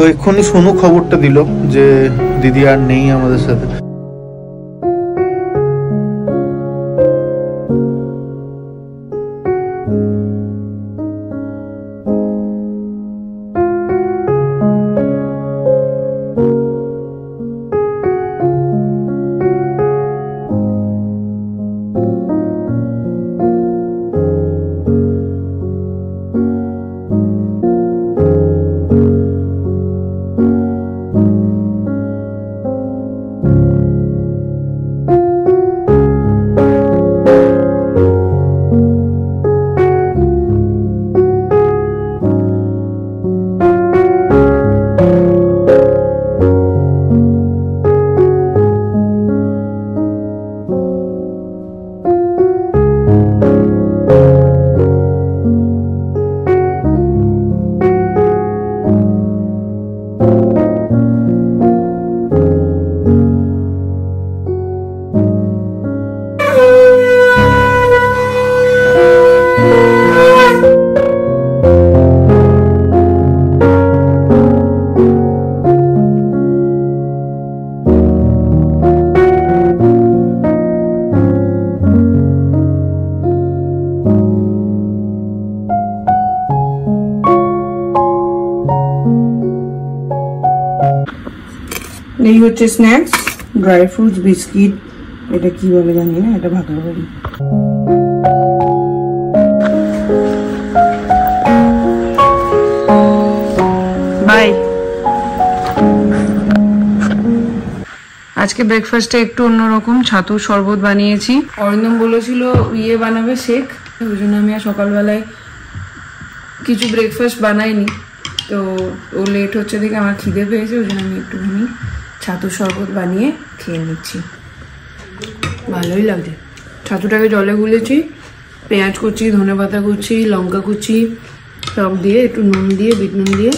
তো এক্ষুনি সোনু খবরটা দিল যে দিদি আর নেই আমাদের সাথে। এই হচ্ছে স্ন্যাক্স, ড্রাই ফ্রুটস, বিস্কিট, এটা কি বলে জানি না, এটা ভাগা করি। বাই। আজকে ব্রেকফাস্টে একটু অন্যরকম ছাতুর শরবত বানিয়েছি। অরিন্দম বলেছিল ইয়ে বানাবে, শেক, ওই জন্য আমি আর সকালবেলায় কিছু ব্রেকফাস্ট বানাইনি। তো ও লেট হচ্ছে দেখে আমার খিদে পেয়েছে, ওই জন্য আমি একটুখানি ছাতুর শরবত বানিয়ে খেয়ে নিচ্ছি। ভালোই লাগছে। ছাতুটাকে জলে গুলেছি, পেঁয়াজ কুচি, ধনেপাতা কুচি, লঙ্কা কুচি সব দিয়ে, একটু নুন দিয়ে, বিট নুন দিয়ে।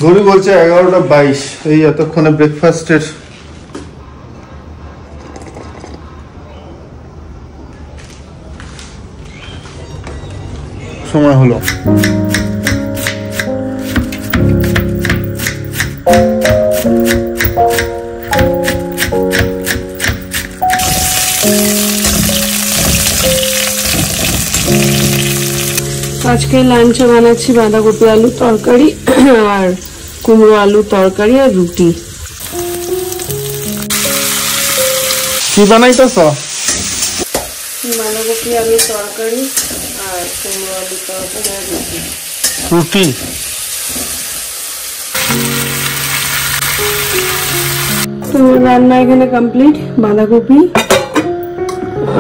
ঘড়ি বলছে 11:22। এই এতক্ষণে ব্রেকফাস্টের সময় হলো। আজকে লাঞ্চে বানাচ্ছি বাঁধাকপি আলু তরকারি আর কুমড়ো আলু তরকারি আর রুটি। কি বানাইতেছ? বাঁধাকপি আলু তরকারি আর কুমড়ো আলু তরকারি আর রুটি। রুটি? তো রান্না এখানে কমপ্লিট। বাঁধাকপি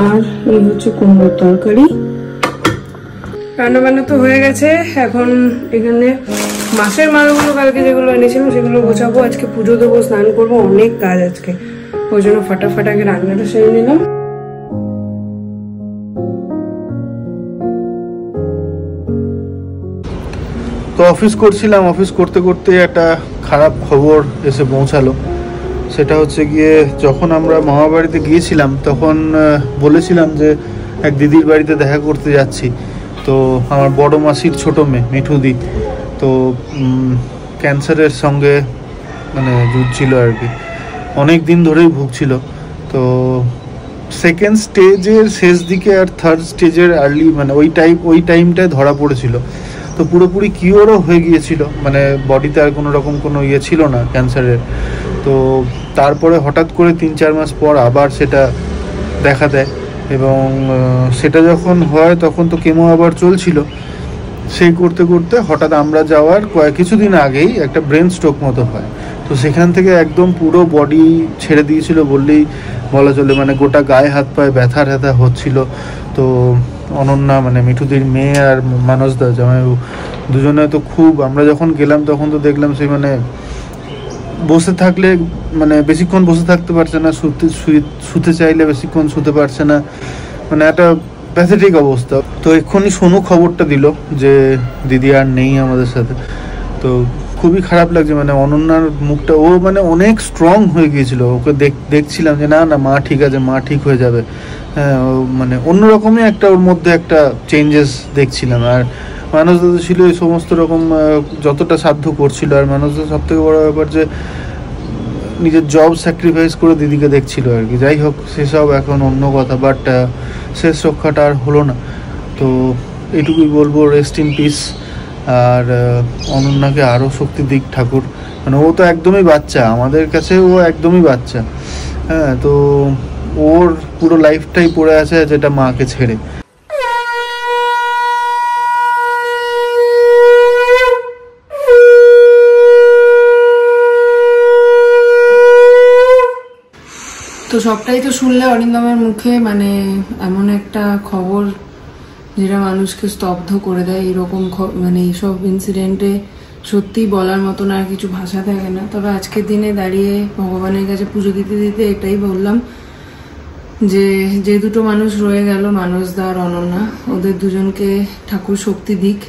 আর এই হচ্ছে কুমড়োর তরকারি। রান্না বান্না তো হয়ে গেছে। এখন এখানে মাছের মালগুলো কালকে যেগুলো এনেছিলাম সেগুলো গোছাবো। আজকে পুজো দেবো, স্নান করবো, অনেক কাজ আজকে, ওই জন্য ফাটাফাট আগে রান্নাটা সেরে নিলাম। তো অফিস করছিলাম, অফিস করতে করতে একটা খারাপ খবর এসে পৌঁছালো। সেটা হচ্ছে গিয়ে, যখন আমরা মামাবাড়িতে গিয়েছিলাম তখন বলেছিলাম যে এক দিদির বাড়িতে দেখা করতে যাচ্ছি। তো আমার বড় মাসির ছোট মেয়ে মিঠুদি তো ক্যান্সারের সঙ্গে মানে যুঝছিল আর কি, অনেক দিন ধরেই ভুগছিল। তো সেকেন্ড স্টেজের শেষ দিকে আর থার্ড স্টেজের আর্লি মানে ওই টাইমটায় ধরা পড়েছিল। তো পুরোপুরি কিওরও হয়ে গিয়েছিল, মানে বডিতে আর কোনো রকম কোনো ইয়ে ছিল না ক্যান্সারের। তো তারপরে হঠাৎ করে 3-4 মাস পর আবার সেটা দেখা দেয়, এবং সেটা যখন হয় তখন তো কেমো আবার চলছিল। সেই করতে করতে হঠাৎ আমরা যাওয়ার কিছুদিন আগেই একটা ব্রেন স্ট্রোক মতো হয়। তো সেখান থেকে একদম পুরো বডি ছেড়ে দিয়েছিল বললেই বলা চলে, মানে গোটা গায়ে হাত পায়ে ব্যথা হচ্ছিল। তো অনন্যা মানে মিঠুদির মেয়ে আর মানসদা জামাইবাবু দুজনে তো খুব, আমরা যখন গেলাম তখন তো দেখলাম সে মানে বসে থাকলে মানে বেশিক্ষণ বসে থাকতে পারছে না, শুতে চাইলে বেশিক্ষণ শুতে পারছে না, মানে একটা প্যাথেটিক অবস্থা। তো এক্ষুনি সোনু খবরটা দিল যে দিদি আর নেই আমাদের সাথে। তো খুবই খারাপ লাগছে, মানে অনন্যার মুখটা, ও মানে অনেক স্ট্রং হয়ে গিয়েছিল, ওকে দেখছিলাম যে না না মা ঠিক আছে, মা ঠিক হয়ে যাবে। হ্যাঁ, মানে অন্যরকমই একটা ওর মধ্যে একটা চেঞ্জেস দেখছিলাম। আর মানুষ দাদা ছিল এই সমস্ত রকম যতটা সাধ্য করছিল। আর মানুষ দাদা সব থেকে বড় ব্যাপার যে নিজের জব স্যাক্রিফাইস করে দিদিকে দেখছিল আর কি। যাই হোক, সেসব এখন অন্য কথা, বাট শেষ রক্ষাটা আর হলো না। তো এইটুকুই বলবো, রেস্ট ইন পিস। আর অনন্যাকে আরও শক্তি দিক ঠাকুর, মানে ও তো একদমই বাচ্চা, আমাদের কাছে ও একদমই বাচ্চা। হ্যাঁ, তো ওর পুরো লাইফটাই পড়ে আছে যেটা মাকে ছেড়ে। তো সবটাই তো শুনলে অরিন্দমের মুখে, মানে এমন একটা খবর যেটা মানুষকে স্তব্ধ করে দেয়। এরকম মানে এইসব ইনসিডেন্টে সত্যি বলার মতন আর কিছু ভাষা থাকে না। তবে আজকের দিনে দাঁড়িয়ে ভগবানের কাছে পুজো দিতে দিতে এটাই বললাম যে দুটো মানুষ রয়ে গেল, মানসদা আর অনন্যা, ওদের দুজনকে ঠাকুর শক্তি দিক।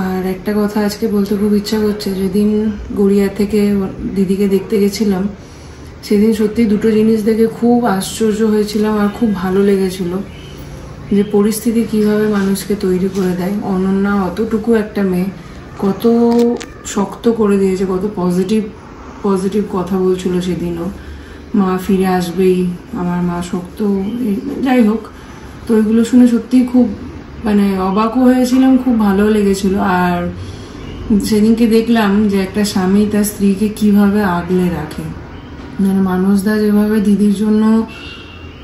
আর একটা কথা আজকে বলতে খুব ইচ্ছা করছে, যেদিন গড়িয়া থেকে দিদিকে দেখতে গেছিলাম সেদিন সত্যি দুটো জিনিস দেখে খুব আশ্চর্য হয়েছিলাম আর খুব ভালো লেগেছিল, যে পরিস্থিতি কিভাবে মানুষকে তৈরি করে দেয়। অনন্যা অতটুকু একটা মেয়ে কত শক্ত করে দিয়েছে, কত পজিটিভ কথা বলছিল সেদিনও, মা ফিরে আসবেই, আমার মা শক্ত। যাই হোক, তো এগুলো শুনে সত্যি খুব মানে অবাকও হয়েছিলাম, খুব ভালো লেগেছিল। আর সেদিনকে দেখলাম যে একটা স্বামী তার স্ত্রীকে কিভাবে আগলে রাখে, মানে মানসদা যেভাবে দিদির জন্য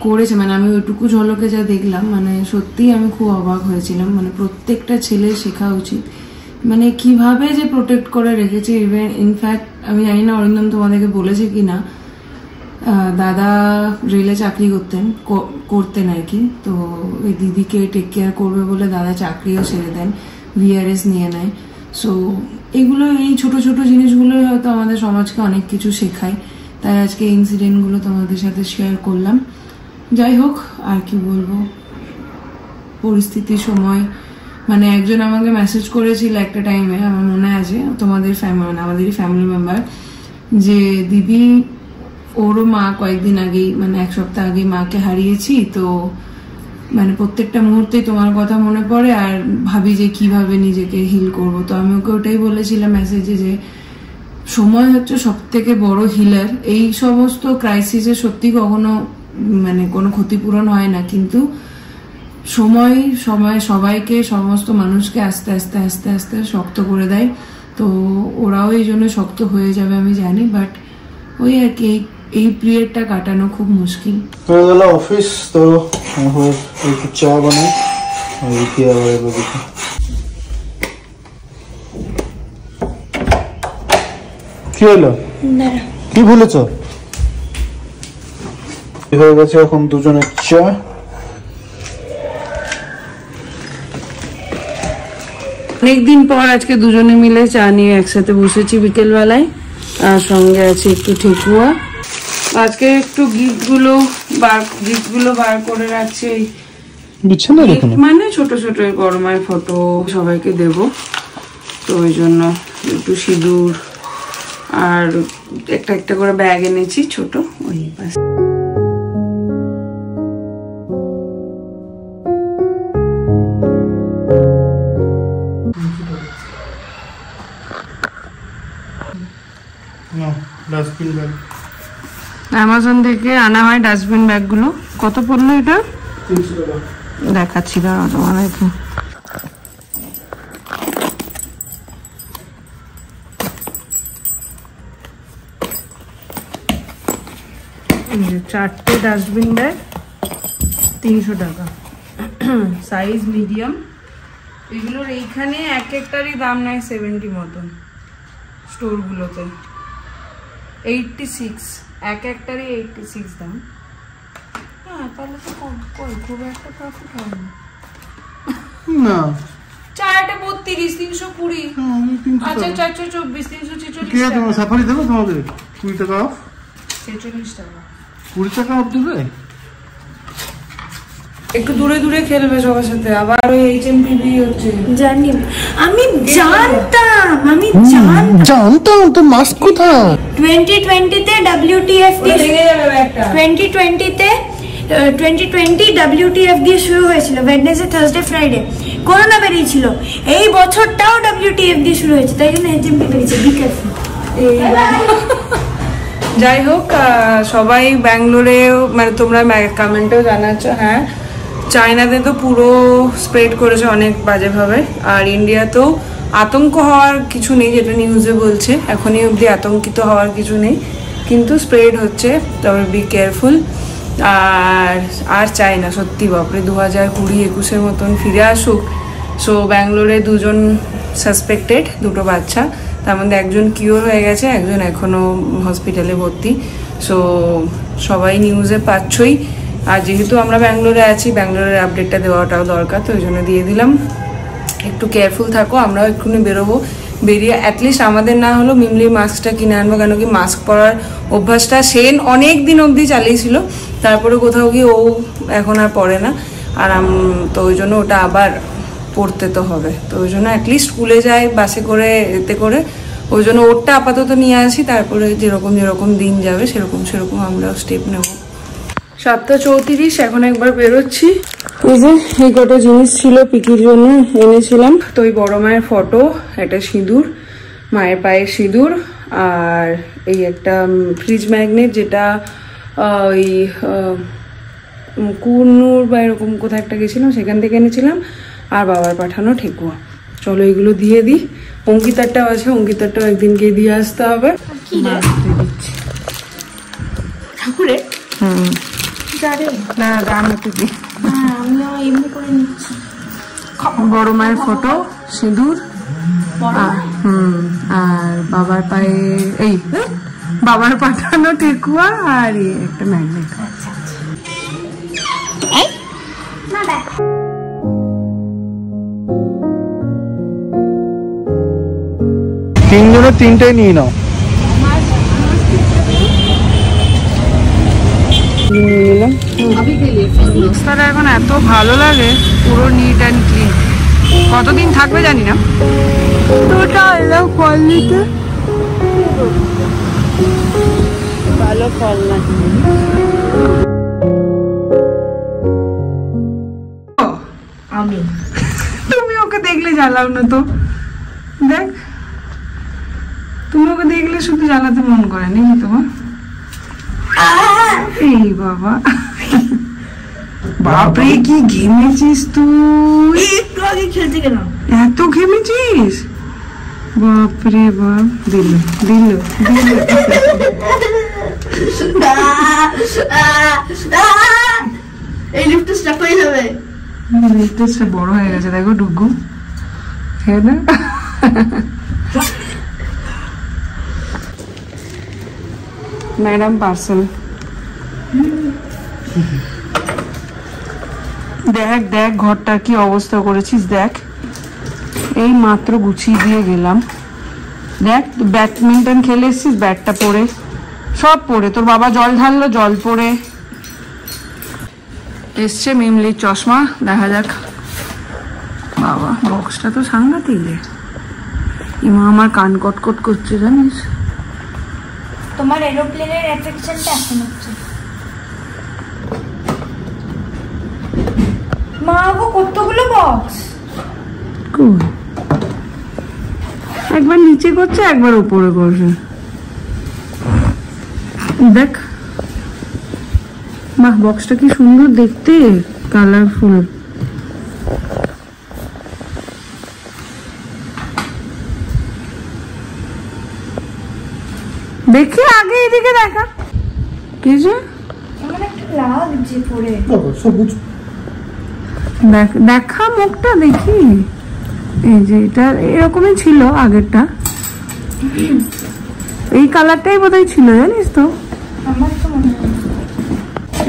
করেছে, মানে আমি ওইটুকু ঝলকে যা দেখলাম, মানে সত্যি আমি খুব অবাক হয়েছিলাম। মানে প্রত্যেকটা ছেলে শেখা উচিত, মানে কিভাবে যে প্রোটেক্ট করে রেখেছে। ইভেন ইনফ্যাক্ট আমি জানি না অরিন্দম তোমাদেরকে বলেছে কিনা, দাদা রেলে চাকরি করতেন আর কি। তো ওই দিদিকে টেক কেয়ার করবে বলে দাদা চাকরিও ছেড়ে দেন, ভিআরএস নিয়ে নেয়। সো এগুলো, এই ছোট ছোট জিনিসগুলোই হয়তো আমাদের সমাজকে অনেক কিছু শেখায়। তাই আজকে ইনসিডেন্টগুলো তোমাদের সাথে শেয়ার করলাম। যাই হোক, আর কি বলবো, পরিস্থিতির সময় মানে একজন আমাকে মেসেজ করেছিল একটা টাইমে, আমার মনে আছে, তোমাদের আমাদেরই ফ্যামিলি মেম্বার, যে দিদি ওরও মা কয়েকদিন আগেই, মানে এক সপ্তাহ আগেই মাকে হারিয়েছি, তো মানে প্রত্যেকটা মুহূর্তেই তোমার কথা মনে পড়ে আর ভাবি যে কিভাবে নিজেকে হিল করব। তো আমি ওকে ওটাই বলেছিলাম মেসেজে, যে সময় হচ্ছে সব থেকে বড় হিলার। এই সমস্ত ক্রাইসিসে সত্যি কখনো মানে কোনো ক্ষতিপূরণ হয় না, কিন্তু সময় সবাইকে, সমস্ত মানুষকে আস্তে আস্তে আস্তে আস্তে শক্ত করে দেয়। তো ওরাও এই জন্য শক্ত হয়ে যাবে আমি জানি, বাট ওই আর কি এই পিরিয়ডটা কাটানো খুব মুশকিল। হয়ে গেল অফিস, তো একটু চা বানাই, কি হলো, কি ভুলেছ? হয়ে গেছে এখন দুজনের চা। অনেকদিন পর আজকে দুজনে মিলে চা নিয়ে একসাথে বসেছি বিকেল বেলায়, আর সঙ্গে আছে একটু ঠেকুয়া। আজকে একটু গিফটগুলো বার করে রাখছি, মানে ছোট ছোট গরমায় ফটো সবাইকে দেব, তো ওই জন্য একটু সিঁদুর আর একটা একটা করে ব্যাগ এনেছি ছোট, ওই পাশে। অ্যামাজন থেকে আনা হয় ডাস্টবিন ব্যাগগুলো। কত পড়লো এটা? 300 টাকা। দেখাচ্ছি দাঁড়াও তোমাদেরকে। চারটে ডাস্টবিন ব্যাগ 300 টাকা, সাইজ মিডিয়াম। এগুলোর এইখানে এক একটারই দাম নেয় 70 মতন, স্টোরগুলোতে 86, এক একটারই 86 দাম। হ্যাঁ, তাহলে তো খুব একটা প্রফিট হয় না। চারটে 32, 320। আচ্ছা 424, 346 সাফারি দেবো তোমাদের 20 টাকা অফ, 46 টাকা, 20 টাকা অফ দেবে। একটু দূরে দূরে খেলবে সবার সাথে, আবার ওই HMPV হচ্ছে। জানি, আমি জানতাম তো মাস্ক কোথায়? 2020-তে WTF দিয়ে 2020 WTF দিয়ে শুরু হয়েছিল, ওয়েডনেসডে থার্সডে ফ্রাইডে। করোনা বেরিয়েছিল, এই বছরটাও WTF দিয়ে শুরু হয়েছে, তাই জন্য HMP বেরিয়েছে। Be careful. যাই হোক, সবাই ব্যাঙ্গালোরেও, মানে তোমরা কমেন্টেও জানাচ্ছ, হ্যাঁ চায়নাতে তো পুরো স্প্রেড করেছে অনেক বাজেভাবে, আর ইন্ডিয়াতেও আতঙ্ক হওয়ার কিছু নেই, যেটা নিউজে বলছে এখনই অবধি আতঙ্কিত হওয়ার কিছু নেই, কিন্তু স্প্রেড হচ্ছে, তবে বি কেয়ারফুল। আর চাই না সত্যি, বাপরে 2020-21-এর মতন ফিরে আসুক। সো ব্যাঙ্গালোরে 2জন সাসপেক্টেড, 2টো বাচ্চা, তার মধ্যে একজন কিওর হয়ে গেছে, একজন এখনও হসপিটালে ভর্তি। সো সবাই নিউজে পাচ্ছই, আর যেহেতু আমরা ব্যাঙ্গালোরে আছি, ব্যাঙ্গালোরের আপডেটটা দেওয়াটাও দরকার, তো ওই জন্য দিয়ে দিলাম। একটু কেয়ারফুল থাকো, আমরাও এক্ষুনি বেরোবো, বেরিয়ে অ্যাটলিস্ট আমাদের না হলো মিমলির মাস্কটা কিনে আনবো, কেন কি মাস্ক পরার অভ্যাসটা সেন অনেক দিন অবধি চালিয়েছিল, তারপরে কোথাও গিয়ে ও এখন আর পরে না, আর তো ওই জন্য ওটা আবার পড়তে তো হবে, তো ওই জন্য অ্যাটলিস্ট স্কুলে যায় বাসে করে, এতে করে, ওই জন্য ওরটা আপাতত নিয়ে আসি, তারপরে যেরকম দিন যাবে সেরকম আমরাও স্টেপ নেব। 7:34, এখন একবার বেরোচ্ছি। এই যে এই কটা জিনিস ছিল পিকির জন্য এনেছিলাম, তো ওই বড় মায়ের ফটো, একটা সিঁদুর, মায়ের পায়ের সিঁদুর, আর এই একটা ফ্রিজ ম্যাগনেট, যেটা ওই কুন্নুর বা এরকম কোথাও একটা গেছিলাম সেখান থেকে এনেছিলাম, আর বাবার পাঠানো ঠেকুয়া। চলো এগুলো দিয়ে দিই। অঙ্কিতারটাও আছে, অঙ্কিতারটাও একদিন গিয়ে দিয়ে আসতে হবে। ঠাকুরে না গান হতে দিই। আমিও এমনি করে নিচ্ছি। বড় মায়ের ফটো, সিঁদুর, আর বাবার পায়ে এই বাবার পাঠানো ঠেকুয়া, আর একটা ম্যাগনেট। তিনজনের তিনটাই নিয়ে নাও। রাস্তাটা এখন এত ভালো লাগে, পুরো নিট অ্যান্ড ক্লিন। কতদিন থাকবে জানি না। ফল নিতে ভালো ফল না। তুমি ওকে দেখলে জ্বালাও না তো, দেখ তুমি ওকে দেখলে শুধু জ্বালাতে মন করে নাকি তোমার? এই বাবা, বাপরে কি ঘেমেছিস তুই, একটু আগে খেলতে গেলাম, এত ঘেমেছিস? বাপরে বাপ, দিল এই লিফটটা স্টাক হয়ে যাবে। লিফটটা বড় হয়ে গেছে, দেখো ডুগু, হ্যাঁ না? Madam parcel. দেখ ঘরটার কি অবস্থা করেছিস, দেখ এই মাত্র গুছিয়ে দিয়ে গেলাম। দেখ ব্যাডমিন্টন খেলে এসছিস, ব্যাটটা পরে, সব পরে, তোর বাবা জল ঢাললো, জল পরে এসছে। মিমলির চশমা, দেখা যাক। বাবা বক্সটা তো সাংঘাতিক রে, ইমা আমার কান কটকট করছে জানিস। তোমার এরোপ্লেনের অ্যাট্রাকশনটা এখন হচ্ছে। মা গো কতগুলো বক্স, একবার নিচে করছে, একবার উপরে করছে। দেখ বাহ, বক্সটা কি সুন্দর দেখতে, কালারফুল। দেখি আগে এদিকে দেখা, কি যে কেমন একটা লাগছে পরে। সবুজ দেখা মুখটা দেখি। এই যে এটা এরকমই ছিল আগেরটা, এই কালারটাই বোধহয় ছিল জানিস তো। আমার তো মনে হয়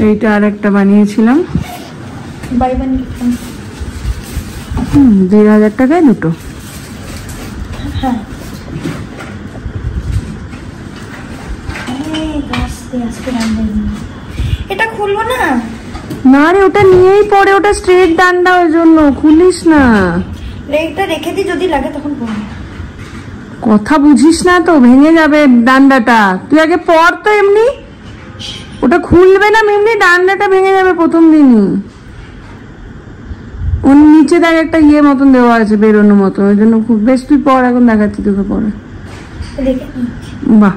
এইটা আর একটা বানিয়েছিলাম, 1,500 টাকায় দুটো। হ্যাঁ এটা খুলবো না, না রে, ওটা নিয়েই পড়ে, ওটা স্ট্রেট ডান্ডা, ওই জন্য খুলিস না। রেখটা রেখে দি, যদি লাগে তখন পড়বি। কথা বুঝিস না তো, ভেঙে যাবে ডান্ডাটা। তুই আগে পড় তো। এমনি ওটা খুলবে না, এমনি ডান্ডাটা ভেঙে যাবে প্রথম দিনই। ওর নিচে দেখ একটা ইয়ে মতন দেওয়া আছে, বেরোনো মতন, ওই জন্য খুব বেশ। তুই পড়, এখন দেখাচ্ছি তোকে পড়ে। বাহ,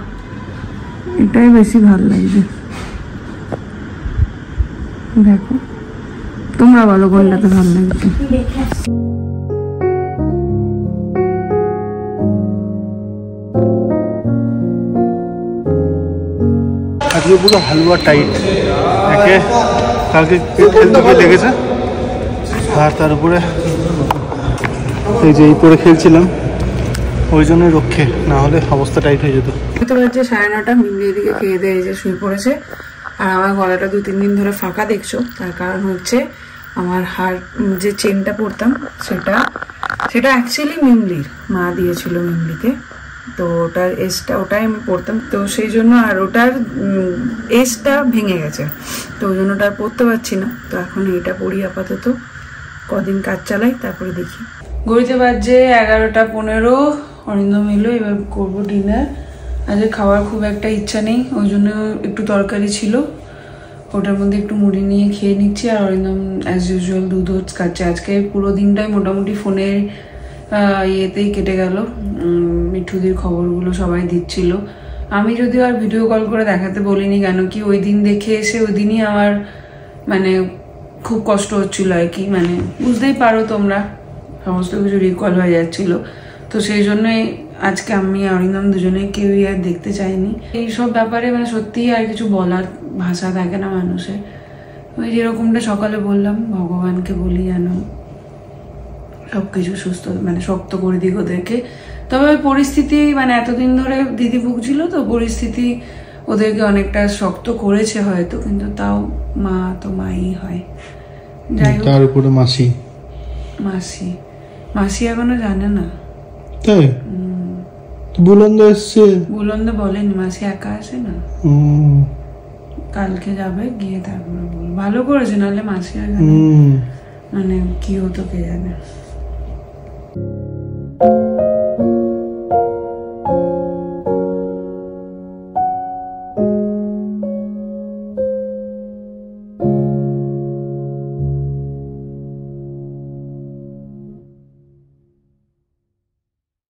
এটাই বেশি ভালো লাগছে। দেখো তোমরা বলো কোনটাতে ভালো লাগছে। আজকে পুরো হালুয়া টাইট, একে কালকে খেলতে গিয়ে লেগেছে, আর তার উপরে এই যে এই পরে খেলছিলাম, ওই জন্যই রক্ষে, না হলে অবস্থা টাইট হয়ে যেত। তো হচ্ছে 9:30, মিমলি এদিকে খেয়ে দিয়ে যে শুয়ে পড়েছে। আর আমার গলাটা 2-3 দিন ধরে ফাঁকা দেখছো, তার কারণ হচ্ছে আমার হার যে চেনটা পরতাম সেটা অ্যাকচুয়ালি মিমলির মা দিয়েছিল মিমলিকে। তো ওটার এসটা, ওটাই আমি পরতাম, তো সেই জন্য। আর ওটার এসটা ভেঙে গেছে, তো ওই জন্য ওটা আর পরতে পারছি না। তো এখন এইটা পরি আপাতত, কদিন কাজ চালাই, তারপরে দেখি। ঘড়িতে বাজছে 11:15। অরিন্দম এলো, এবার করবো ডিনার। আজকে খাওয়ার খুব একটা ইচ্ছা নেই, ওই জন্য একটু তরকারি ছিল, ওটার মধ্যে একটু মুড়ি নিয়ে খেয়ে নিচ্ছি। আর অরিন্দম অ্যাজ ইউজুয়াল দুধ খাচ্ছে। আজকে পুরো দিনটাই মোটামুটি ফোনের ইয়েতেই কেটে গেল, মিঠুদির খবরগুলো সবাই দিচ্ছিল। আমি যদিও আর ভিডিও কল করে দেখাতে বলিনি, কেন কি ওই দিন দেখে এসে ওই দিনই আমার মানে খুব কষ্ট হচ্ছিল আর কি, মানে বুঝতেই পারো তোমরা, সমস্ত কিছু রিকল হয়ে যাচ্ছিল। তো সেই জন্যই আজকে আমি অরিন্দম দুজনে কেউই আর দেখতে চাইনি এইসব ব্যাপারে। মানে সত্যিই আর কিছু বলার ভাষা থাকে না মানুষের। ওই যেরকমটা সকালে বললাম, ভগবানকে বলি যেন সবকিছু সুস্থ মানে শক্ত করে দিক ওদেরকে। তবে ওই পরিস্থিতি, মানে এতদিন ধরে দিদি ভুগছিল, তো পরিস্থিতি ওদেরকে অনেকটা শক্ত করেছে হয়তো, কিন্তু তাও মা তো মাই হয়। যাই হোক, তার উপরে মাসি এখনো জানে না। তাই বুলন্দ এসছে, বুলন্দ বলেনি, মাসি একা আসে না, কালকে যাবে, গিয়ে তারপরে বলবো। ভালো করেছে, নাহলে মাসি আর মানে কি হতো কে জানে।